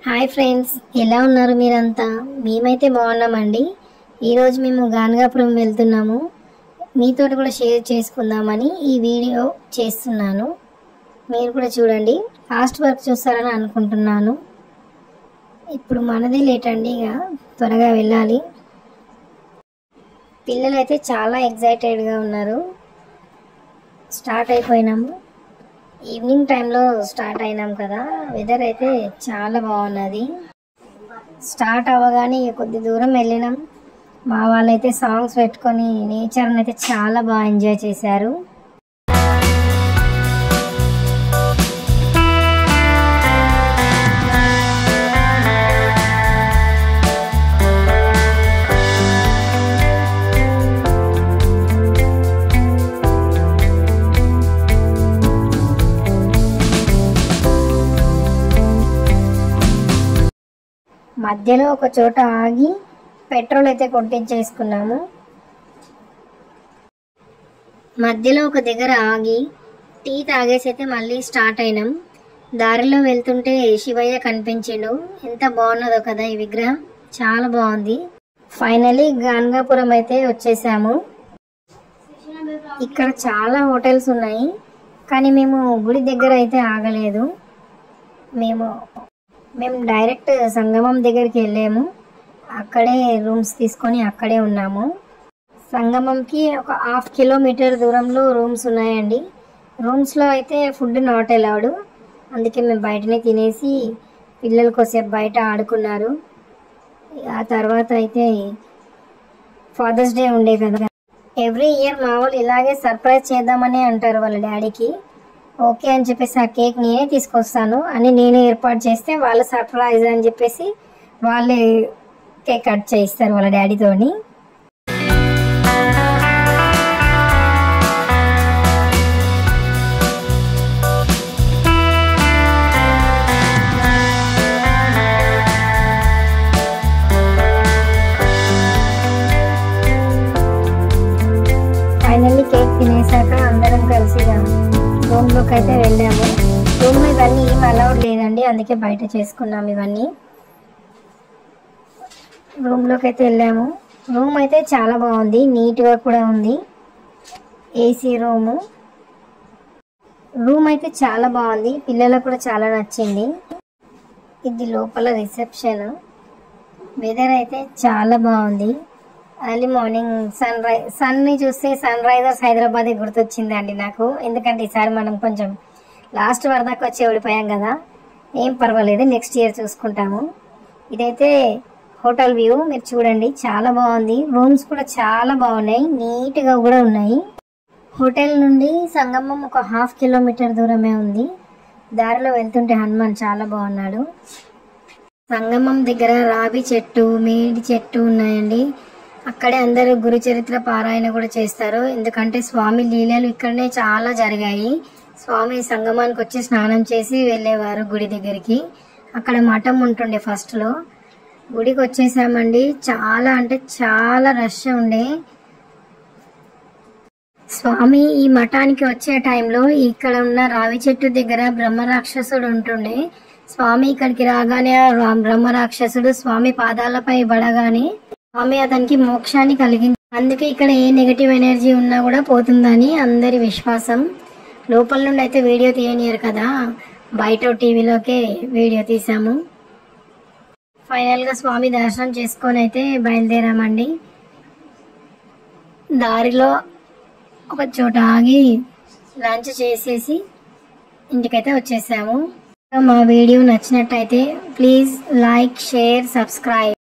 Hi friends, ఎలా ఉన్నారు మీరంతా? మేమైతే బాగున్నామండి. ఈరోజు మేము గానగాపురం వెళ్తున్నాము. మీతో కూడా షేర్ చేసుకుందామని ఈ వీడియో చేస్తున్నాను. మీరు కూడా చూడండి, ఫాస్ట్ వర్క్ చూస్తారని అనుకుంటున్నాను. ఇప్పుడు మనదే లేట్ అండి, ఇక త్వరగా వెళ్ళాలి. పిల్లలు అయితే చాలా ఎగ్జైటెడ్గా ఉన్నారు. స్టార్ట్ అయిపోయినాము. ఈవినింగ్ టైంలో స్టార్ట్ అయినాం కదా, వెదర్ అయితే చాలా బాగున్నది. స్టార్ట్ అవ్వగానే కొద్ది దూరం వెళ్ళినాం. మా వాళ్ళైతే సాంగ్స్ పెట్టుకొని నేచర్ని అయితే చాలా బాగా ఎంజాయ్ చేశారు. మధ్యలో ఒక చోట ఆగి పెట్రోల్ అయితే కొట్టించేసుకున్నాము. మధ్యలో ఒక దగ్గర ఆగి టీ తాగేసి అయితే మళ్ళీ స్టార్ట్ అయినాం. దారిలో వెళ్తుంటే శివయ్య కనిపించిండు. ఎంత బాగున్నదో కదా ఈ విగ్రహం, చాలా బాగుంది. ఫైనలీ గానగాపురం అయితే వచ్చేసాము. ఇక్కడ చాలా హోటల్స్ ఉన్నాయి, కానీ మేము గుడి దగ్గర అయితే ఆగలేదు. మేము డైరెక్ట్ సంగమం దగ్గరికి వెళ్ళాము. అక్కడే రూమ్స్ తీసుకొని అక్కడే ఉన్నాము. సంగమంకి ఒక 1/2 కిలోమీటర్ దూరంలో రూమ్స్ ఉన్నాయండి. రూమ్స్లో అయితే ఫుడ్ నాట్ అలౌడ్. అందుకే మేము బయటనే తినేసి పిల్లలు కొద్దిసేపు బయట ఆడుకున్నారు. ఆ తర్వాత అయితే ఫాదర్స్ డే ఉండే కదా, ఎవ్రీ ఇయర్ మా వాళ్ళు ఇలాగే సర్ప్రైజ్ చేద్దామని అంటారు వాళ్ళ డాడీకి. ఓకే అని చెప్పేసి ఆ కేక్ నేనే తీసుకొస్తాను అని నేనే ఏర్పాటు చేస్తే వాళ్ళ సర్ప్రైజ్ అని చెప్పేసి వాళ్ళే కేక్ కట్ చేయిస్తారు వాళ్ళ డాడీతోని. ఫైనల్లీ కేక్ తినేసాక అందరం కలిసిగా రూమ్లోకి అయితే వెళ్ళాము. రూమ్ ఇవన్నీ ఏం అలౌడ్ లేదండి, అందుకే బయట చేసుకున్నాము ఇవన్నీ. రూమ్లోకి అయితే వెళ్ళాము. రూమ్ అయితే చాలా బాగుంది, నీట్గా కూడా ఉంది. ఏసీ రూమ్ అయితే చాలా బాగుంది, పిల్లలకు కూడా చాలా నచ్చింది. ఇది లోపల రిసెప్షన్. వెదర్ అయితే చాలా బాగుంది. ఎర్లీ మార్నింగ్ సన్ని చూస్తే సన్ రైజర్స్ హైదరాబాద్ గుర్తొచ్చిందండి నాకు. ఎందుకంటే ఈసారి మనం కొంచెం లాస్ట్ వరదాకా వచ్చి ఓడిపోయాం కదా, ఏం పర్వాలేదు, నెక్స్ట్ ఇయర్ చూసుకుంటాము. ఇదైతే హోటల్ వ్యూ, మీరు చూడండి, చాలా బాగుంది. రూమ్స్ కూడా చాలా బాగున్నాయి, నీట్గా కూడా ఉన్నాయి. హోటల్ నుండి సంగమం ఒక 1/2 కిలోమీటర్ దూరమే ఉంది. దారిలో వెళ్తుంటే హనుమాన్ చాలా బాగున్నాడు. సంగమం దగ్గర రావి చెట్టు, మేడి చెట్టు ఉన్నాయండి. అక్కడే అందరూ గురు చరిత్ర పారాయణ కూడా చేస్తారు. ఎందుకంటే స్వామి లీలలు ఇక్కడనే చాలా జరిగాయి. స్వామి సంగమానికి వచ్చి స్నానం చేసి వెళ్ళేవారు గుడి దగ్గరికి. అక్కడ మఠం ఉంటుండే ఫస్ట్లో. గుడికి వచ్చేసామండి. చాలా అంటే చాలా రష్ ఉండే. స్వామి ఈ మఠానికి వచ్చే టైంలో ఇక్కడ ఉన్న రావి చెట్టు దగ్గర బ్రహ్మరాక్షసుడు ఉంటుండే. స్వామి ఇక్కడికి రాగానే బ్రహ్మరాక్షసుడు స్వామి పాదాలపై పడగానే స్వామి అతనికి మోక్షాన్ని కలిగింది. అందుకే ఇక్కడ ఏ నెగటివ్ ఎనర్జీ ఉన్నా కూడా పోతుందని అందరి విశ్వాసం. లోపల నుండి అయితే వీడియో తీయనియరు కదా, బయట టీవీలోకే వీడియో తీసాము. ఫైనల్గా స్వామి దర్శనం చేసుకొని అయితే బయలుదేరామండి. దారిలో ఒక చోట ఆగి లంచ్ చేసేసి ఇంటికైతే వచ్చేసాము. మా వీడియో నచ్చినట్టయితే ప్లీజ్ లైక్, షేర్, సబ్స్క్రైబ్.